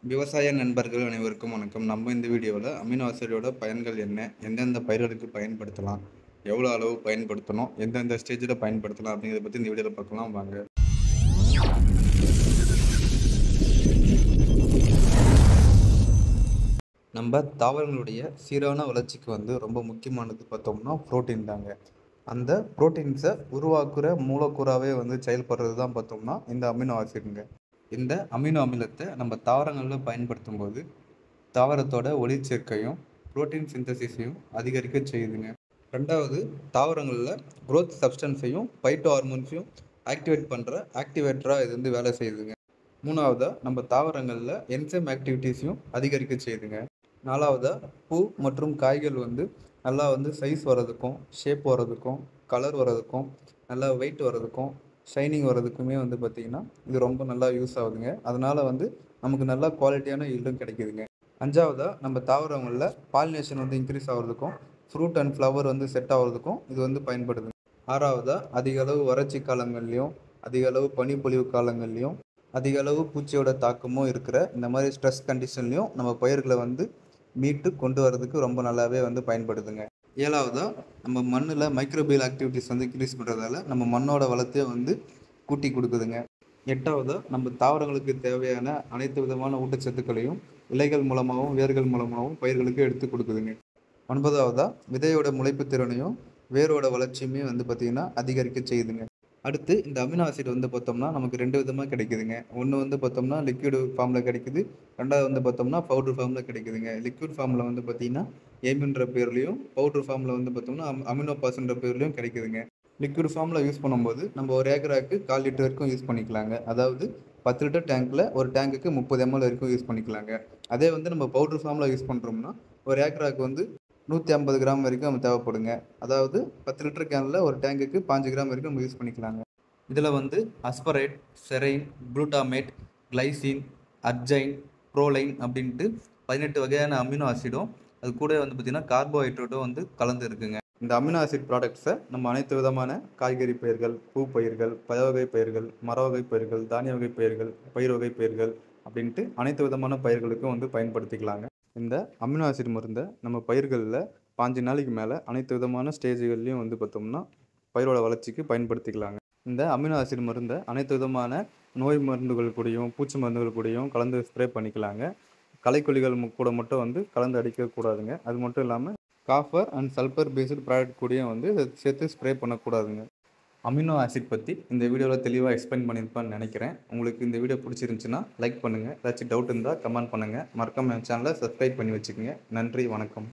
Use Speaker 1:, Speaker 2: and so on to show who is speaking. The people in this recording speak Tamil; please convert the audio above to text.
Speaker 1: விவசாய நண்பர்கள் அனைவருக்கும் வணக்கம். நம்ம இந்த வீடியோவில் அமினோ ஆசிடோட பயன்கள் என்ன, எந்தெந்த பயிர்களுக்கு பயன்படுத்தலாம், எவ்வளோ அளவு பயன்படுத்தணும், எந்தெந்த ஸ்டேஜில் பயன்படுத்தலாம் அப்படிங்கிறத பற்றி இந்த வீடியோவில் பார்க்கலாம் வாங்க. நம்ம தாவரங்களுடைய சீரான வளர்ச்சிக்கு ரொம்ப முக்கியமானது பார்த்தோம்னா புரோட்டீன் தாங்க. அந்த புரோட்டீன்ஸை உருவாக்குற மூலக்கூறாவே செயல்படுறது தான் பார்த்தோம்னா இந்த அமினோ ஆசிடுங்க. இந்த அமினோ அமிலத்தை நம்ம தாவரங்களில் பயன்படுத்தும் போது தாவரத்தோட ஒளிச்சேர்க்கையும் புரோட்டீன் சிந்தசிஸையும் அதிகரிக்க செய்யுதுங்க. ரெண்டாவது, தாவரங்களில் growth சப்ஸ்டன்ஸையும் பைட்டோ ஹார்மோன்ஸையும் ஆக்டிவேட் பண்ணுற ஆக்டிவேட்டராக இது வேலை செய்யுதுங்க. மூணாவதாக, நம்ம தாவரங்களில் என்சைம் ஆக்டிவிட்டீஸையும் அதிகரிக்க செய்யுதுங்க. நாலாவதாக, பூ மற்றும் காய்கள் நல்லா சைஸ் வர்றதுக்கும், ஷேப் வர்றதுக்கும், கலர் வர்றதுக்கும், நல்லா வெயிட் வர்றதுக்கும், ஷைனிங் வர்றதுக்குமே பார்த்திங்கன்னா இது ரொம்ப நல்லா யூஸ் ஆகுதுங்க. அதனால் நமக்கு நல்லா குவாலிட்டியான ஈல்டும் கிடைக்குதுங்க. அஞ்சாவதாக, நம்ம தாவரங்களில் பாலினேஷன் இன்க்ரீஸ் ஆகிறதுக்கும், ஃப்ரூட் அண்ட் ஃப்ளவர் செட் ஆகிறதுக்கும் இது பயன்படுதுங்க. ஆறாவதாக, அதிக அளவு வறட்சி காலங்கள்லையும், அதிக அளவு பனிப்பொழிவு காலங்கள்லையும், அதிக அளவு பூச்சியோட தாக்கமும் இருக்கிற இந்த மாதிரி ஸ்ட்ரெஸ் கண்டிஷன்லையும் நம்ம பயிர்களை மீட்டு கொண்டு வரதுக்கு ரொம்ப நல்லாவே பயன்படுதுங்க. ஏழாவதாக, நம்ம மண்ணில் மைக்ரோபியல் ஆக்டிவிட்டிஸ் இன்க்ரீஸ் பண்ணுறதால நம்ம மண்ணோட வளத்தையே கூட்டி கொடுக்குதுங்க. எட்டாவதாக, நம்ம தாவரங்களுக்கு தேவையான அனைத்து விதமான ஊட்டச்சத்துக்களையும் இலைகள் மூலமாகவும் வேர்கள் மூலமாகவும் பயிர்களுக்கு எடுத்து கொடுக்குதுங்க. ஒன்பதாவதாக, விதையோட முளைப்பு திறனையும் வேரோட வளர்ச்சியுமே பார்த்திங்கன்னா அதிகரிக்க செய்யுதுங்க. அடுத்து, இந்த அமினோ ஆசிட் பார்த்தோம்னா நமக்கு ரெண்டு விதமாக கிடைக்குதுங்க. ஒன்று பார்த்தோம்னா லிக்விட் ஃபார்மில் கிடைக்குது, ரெண்டாவது பார்த்தோம்னா பவுடர் ஃபார்மில் கிடைக்குதுங்க. லிக்விட் ஃபார்மில் பார்த்திங்கன்னா ஏமின்ற பேர்லையும், பவுடர் ஃபார்மில் பார்த்தோம்னா அமினோ பாஸ்ன்ற பேர்லையும் கிடைக்குதுங்க. லிக்விட் ஃபார்மில் யூஸ் பண்ணும்போது நம்ம ஒரு ஏக்கராக்கு 1/4 லிட்டர் வரைக்கும் யூஸ் பண்ணிக்கலாங்க. அதாவது 10 லிட்டர் டேங்க்கில் ஒரு டேங்குக்கு 30 ml வரைக்கும் யூஸ் பண்ணிக்கலாங்க. அதே நம்ம பவுடர் ஃபார்மில் யூஸ் பண்ணுறோம்னா ஒரு ஏக்கராக்கு 150 கிராம் வரைக்கும் நம்ம தேவைப்படுங்க. அதாவது 10 லிட்டர் கேனில் ஒரு டேங்குக்கு 5 கிராம் வரைக்கும் நம்ம யூஸ் பண்ணிக்கலாங்க. இதில் அஸ்பரேட், செரைன், குளுட்டாமேட், கிளைசின், அர்ஜைன், புரோலைன் அப்படின்ட்டு 18 வகையான அமினோ ஆசிடும் அது கூட பார்த்திங்கன்னா கார்போஹைட்ரேட்டும் கலந்து இருக்குங்க. இந்த அமினோ ஆசிட் ப்ராடக்ட்ஸை நம்ம அனைத்து விதமான காய்கறி பயிர்கள், பூ பயிர்கள், பழ வகை பயிர்கள், மர வகை பயிர்கள், தானிய வகை பயிர்கள், பயிர் வகை பயிர்கள் அப்படின்ட்டு அனைத்து விதமான பயிர்களுக்கும் பயன்படுத்திக்கலாங்க. இந்த அமினோ ஆசிட் மருந்தை நம்ம பயிர்களில் 5 நாளைக்கு மேலே அனைத்து விதமான ஸ்டேஜுகள்லையும் பார்த்தோம்னா பயிரோட வளர்ச்சிக்கு பயன்படுத்திக்கலாங்க. இந்த அமினோ ஆசிட் மருந்தை அனைத்து விதமான நோய் மருந்துகள் கூடயும் பூச்சி மருந்துகள் கூடயும் கலந்து ஸ்ப்ரே பண்ணிக்கலாங்க. களைக்கொல்லிகள் கூட மட்டும் கலந்து அடிக்கக்கூடாதுங்க. அது மட்டும் இல்லாமல் copper and sulphur based product கூடயும் சேர்த்து ஸ்ப்ரே பண்ணக்கூடாதுங்க. அமினோ ஆசிட் பற்றி இந்த வீடியோவில் தெளிவாக எக்ஸ்பிளைன் பண்ணியிருப்பான்னு நினைக்கிறேன். உங்களுக்கு இந்த வீடியோ பிடிச்சிருந்துச்சுன்னா லைக் பண்ணுங்கள். ஏதாச்சும் டவுட் இருந்தால் கமெண்ட் பண்ணுங்கள். மறக்காம என் சேனலை சப்ஸ்கிரைப் பண்ணி வச்சுக்கோங்க. நன்றி, வணக்கம்.